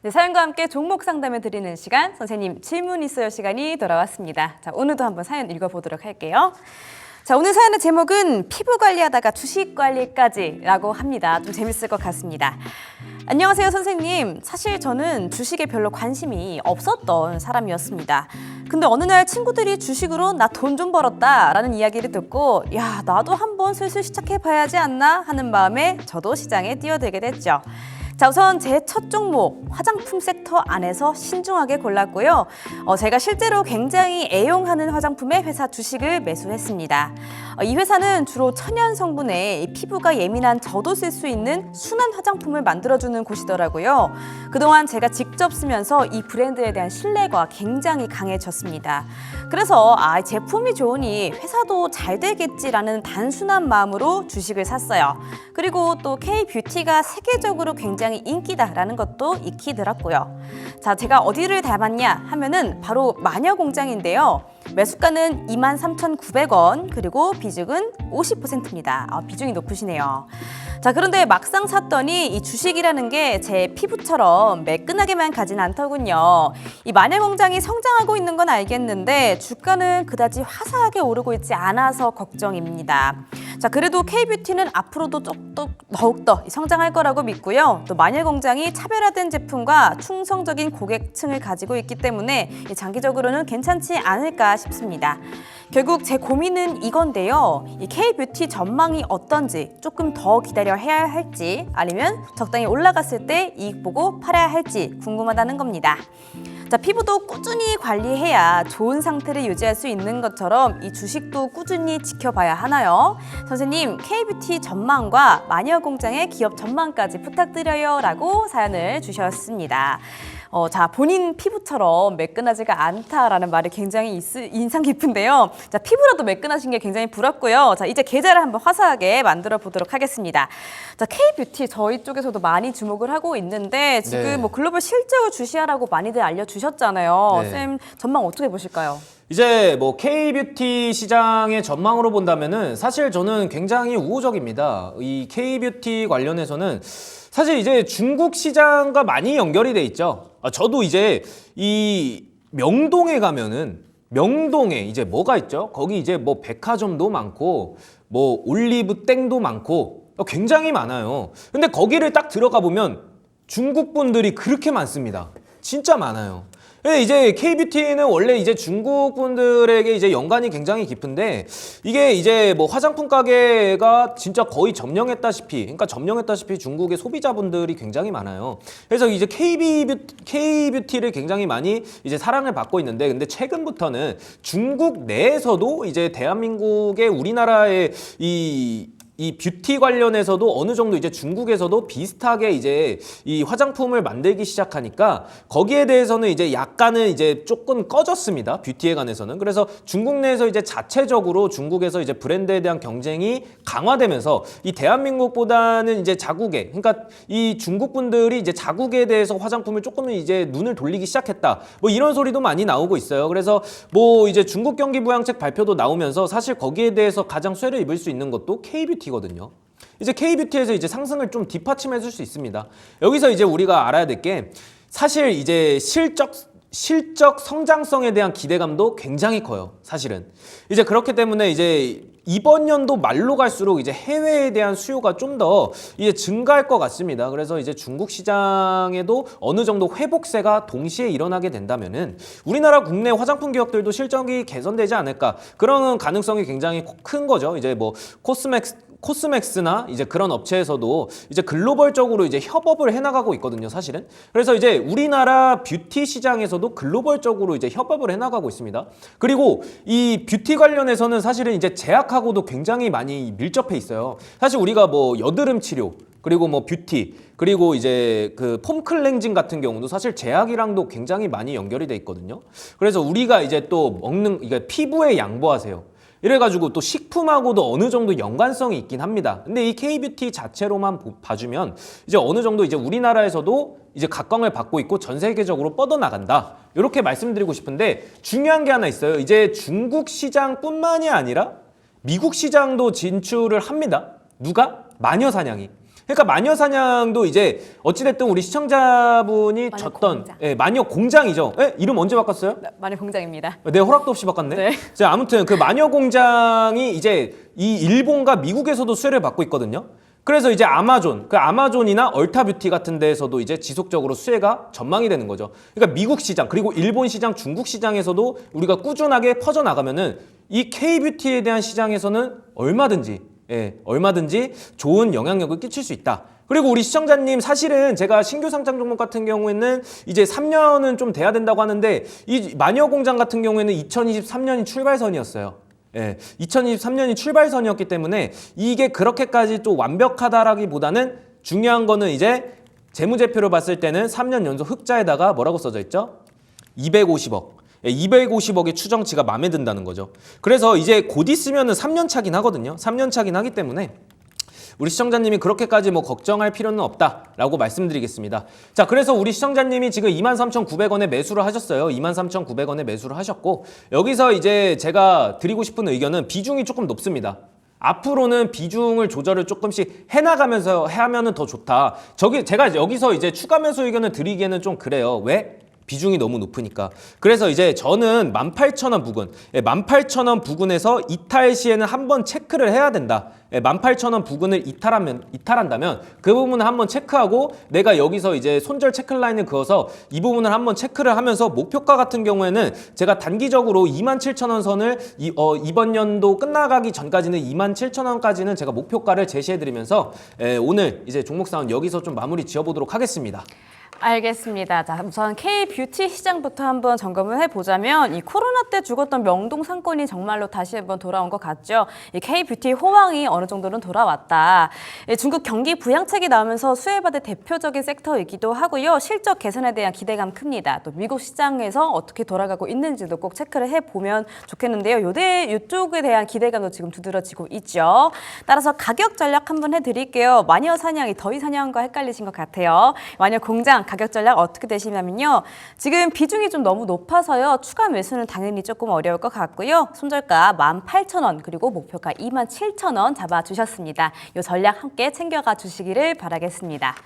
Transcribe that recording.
네, 사연과 함께 종목 상담을 드리는 시간, 선생님 질문 있어요 시간이 돌아왔습니다. 자, 오늘도 한번 사연 읽어보도록 할게요. 자, 오늘 사연의 제목은 피부 관리하다가 주식 관리까지라고 합니다. 좀 재밌을 것 같습니다. 안녕하세요, 선생님. 사실 저는 주식에 별로 관심이 없었던 사람이었습니다. 근데 어느 날 친구들이 주식으로 나 돈 좀 벌었다라는 이야기를 듣고 야, 나도 한번 슬슬 시작해봐야지 않나 하는 마음에 저도 시장에 뛰어들게 됐죠. 자, 우선 제 첫 종목 화장품 섹터 안에서 신중하게 골랐고요. 제가 실제로 굉장히 애용하는 화장품의 회사 주식을 매수했습니다. 이 회사는 주로 천연 성분에 피부가 예민한 저도 쓸 수 있는 순한 화장품을 만들어주는 곳이더라고요. 그동안 제가 직접 쓰면서 이 브랜드에 대한 신뢰가 굉장히 강해졌습니다. 그래서 제품이 좋으니 회사도 잘 되겠지라는 단순한 마음으로 주식을 샀어요. 그리고 또 K-뷰티가 세계적으로 굉장히 인기다라는 것도 익히 들었고요. 자, 제가 어디를 닮았냐 하면은 바로 마녀공장인데요. 매수가는 23,900원, 그리고 비중은 50%입니다. 비중이 높으시네요. 자, 그런데 막상 샀더니 이 주식이라는 게 제 피부처럼 매끈하게만 가진 않더군요. 이 마녀공장이 성장하고 있는 건 알겠는데 주가는 그다지 화사하게 오르고 있지 않아서 걱정입니다. 자, 그래도 K-뷰티는 앞으로도 더욱더 성장할 거라고 믿고요. 또 마녀공장이 차별화된 제품과 충성적인 고객층을 가지고 있기 때문에 장기적으로는 괜찮지 않을까 싶습니다. 결국 제 고민은 이건데요. 이 K-뷰티 전망이 어떤지, 조금 더 기다려 해야 할지, 아니면 적당히 올라갔을 때 이익 보고 팔아야 할지 궁금하다는 겁니다. 자, 피부도 꾸준히 관리해야 좋은 상태를 유지할 수 있는 것처럼 이 주식도 꾸준히 지켜봐야 하나요? 선생님, K-뷰티 전망과 마녀공장의 기업 전망까지 부탁드려요 라고 사연을 주셨습니다. 자, 본인 피부처럼 매끈하지가 않다라는 말이 굉장히 인상 깊은데요. 자, 피부라도 매끈하신 게 굉장히 부럽고요. 자, 이제 계좌를 한번 화사하게 만들어 보도록 하겠습니다. 자, K-뷰티 저희 쪽에서도 많이 주목을 하고 있는데 지금 네. 뭐 글로벌 실적을 주시하라고 많이들 알려주셨잖아요. 네. 쌤, 전망 어떻게 보실까요? 이제 뭐 K-뷰티 시장의 전망으로 본다면은 사실 저는 굉장히 우호적입니다. 이 K-뷰티 관련해서는 사실 이제 중국 시장과 많이 연결이 돼 있죠. 저도 이제 이 명동에 가면은 명동에 이제 뭐가 있죠? 거기 이제 뭐 백화점도 많고 뭐 올리브 땡도 많고 굉장히 많아요. 근데 거기를 딱 들어가 보면 중국 분들이 그렇게 많습니다. 진짜 많아요. 근데 이제 K-뷰티는 원래 이제 중국 분들에게 이제 연관이 굉장히 깊은데 이게 이제 뭐 화장품 가게가 진짜 거의 점령했다시피, 그러니까 점령했다시피 중국의 소비자분들이 굉장히 많아요. 그래서 이제 K-뷰티를 굉장히 많이 이제 사랑을 받고 있는데, 근데 최근부터는 중국 내에서도 이제 대한민국의 우리나라의 이 뷰티 관련해서도 어느 정도 이제 중국에서도 비슷하게 이제 이 화장품을 만들기 시작하니까 거기에 대해서는 이제 약간은 이제 조금 꺼졌습니다. 뷰티에 관해서는. 그래서 중국 내에서 이제 자체적으로 중국에서 이제 브랜드에 대한 경쟁이 강화되면서 이 대한민국보다는 이제 자국에, 그러니까 이 중국 분들이 이제 자국에 대해서 화장품을 조금은 이제 눈을 돌리기 시작했다. 뭐 이런 소리도 많이 나오고 있어요. 그래서 뭐 이제 중국 경기 부양책 발표도 나오면서 사실 거기에 대해서 가장 쇠를 입을 수 있는 것도 K-뷰티 거든요. 이제 K-뷰티에서 이제 상승을 좀 뒷받침해 줄 수 있습니다. 여기서 이제 우리가 알아야 될 게 사실 이제 실적 성장성에 대한 기대감도 굉장히 커요. 사실은. 이제 그렇기 때문에 이제 이번 연도 말로 갈수록 이제 해외에 대한 수요가 좀 더 이제 증가할 것 같습니다. 그래서 이제 중국 시장에도 어느 정도 회복세가 동시에 일어나게 된다면은 우리나라 국내 화장품 기업들도 실적이 개선되지 않을까, 그런 가능성이 굉장히 큰 거죠. 이제 뭐 코스맥스나 이제 그런 업체에서도 이제 글로벌적으로 이제 협업을 해나가고 있거든요, 사실은. 그래서 이제 우리나라 뷰티 시장에서도 글로벌적으로 이제 협업을 해나가고 있습니다. 그리고 이 뷰티 관련해서는 사실은 이제 제약하고도 굉장히 많이 밀접해 있어요. 사실 우리가 뭐 여드름 치료, 그리고 뭐 뷰티, 그리고 이제 그 폼 클렌징 같은 경우도 사실 제약이랑도 굉장히 많이 연결이 돼 있거든요. 그래서 우리가 이제 또 먹는, 이게 피부에 양보하세요. 이래가지고 또 식품하고도 어느 정도 연관성이 있긴 합니다. 근데 이 K-뷰티 자체로만 봐주면 이제 어느 정도 이제 우리나라에서도 이제 각광을 받고 있고 전 세계적으로 뻗어나간다. 이렇게 말씀드리고 싶은데 중요한 게 하나 있어요. 이제 중국 시장뿐만이 아니라 미국 시장도 진출을 합니다. 누가? 마녀사냥이. 그러니까 마녀 사냥도 이제 어찌됐든 우리 시청자분이 마녀 줬던 공장. 예, 마녀 공장이죠. 예? 이름 언제 바꿨어요? 마녀 공장입니다. 내 허락도 없이 바꿨네. 네. 자, 아무튼 그 마녀 공장이 이제 이 일본과 미국에서도 수혜를 받고 있거든요. 그래서 이제 아마존, 그 아마존이나 얼타뷰티 같은 데에서도 이제 지속적으로 수혜가 전망이 되는 거죠. 그러니까 미국 시장, 그리고 일본 시장, 중국 시장에서도 우리가 꾸준하게 퍼져나가면은 이 K뷰티에 대한 시장에서는 얼마든지 좋은 영향력을 끼칠 수 있다. 그리고 우리 시청자님 사실은 제가 신규 상장 종목 같은 경우에는 이제 3년은 좀 돼야 된다고 하는데 이 마녀 공장 같은 경우에는 2023년이 출발선이었어요. 2023년이 출발선이었기 때문에 이게 그렇게까지 또 완벽하다라기보다는 중요한 거는 이제 재무제표를 봤을 때는 3년 연속 흑자에다가 뭐라고 써져 있죠? 250억. 250억의 추정치가 마음에 든다는 거죠. 그래서 이제 곧 있으면은 3년 차긴 하거든요. 3년 차긴 하기 때문에 우리 시청자님이 그렇게까지 뭐 걱정할 필요는 없다라고 말씀드리겠습니다. 자, 그래서 우리 시청자님이 지금 23,900원에 매수를 하셨어요. 23,900원에 매수를 하셨고 여기서 이제 제가 드리고 싶은 의견은 비중이 조금 높습니다. 앞으로는 비중을 조절을 조금씩 해나가면서 하면은 더 좋다. 제가 여기서 이제 추가 매수 의견을 드리기에는 좀 그래요. 왜? 비중이 너무 높으니까. 그래서 이제 저는 18,000원 부근, 18,000원 부근에서 이탈 시에는 한번 체크를 해야 된다. 18,000원 부근을 이탈한다면 그 부분을 한번 체크하고 내가 여기서 이제 손절 체크라인을 그어서 이 부분을 한번 체크를 하면서 목표가 같은 경우에는 제가 단기적으로 27,000원 선을 이번 연도 끝나가기 전까지는 27,000원까지는 제가 목표가를 제시해드리면서 오늘 이제 종목사원 여기서 좀 마무리 지어보도록 하겠습니다. 알겠습니다. 자, 우선 K뷰티 시장부터 한번 점검을 해보자면 이 코로나 때 죽었던 명동 상권이 정말로 다시 한번 돌아온 것 같죠. 이 K뷰티 호황이 어느 정도는 돌아왔다. 중국 경기 부양책이 나오면서 수혜받을 대표적인 섹터이기도 하고요. 실적 개선에 대한 기대감 큽니다. 또 미국 시장에서 어떻게 돌아가고 있는지도 꼭 체크를 해보면 좋겠는데요. 이쪽에 대한 기대감도 지금 두드러지고 있죠. 따라서 가격 전략 한번 해드릴게요. 마녀 사냥이 더위 사냥과 헷갈리신 것 같아요. 마녀 공장 가격 전략 어떻게 되시냐면요. 지금 비중이 좀 너무 높아서요. 추가 매수는 당연히 조금 어려울 것 같고요. 손절가 18,000원 그리고 목표가 27,000원 잡아주셨습니다. 이 전략 함께 챙겨가 주시기를 바라겠습니다.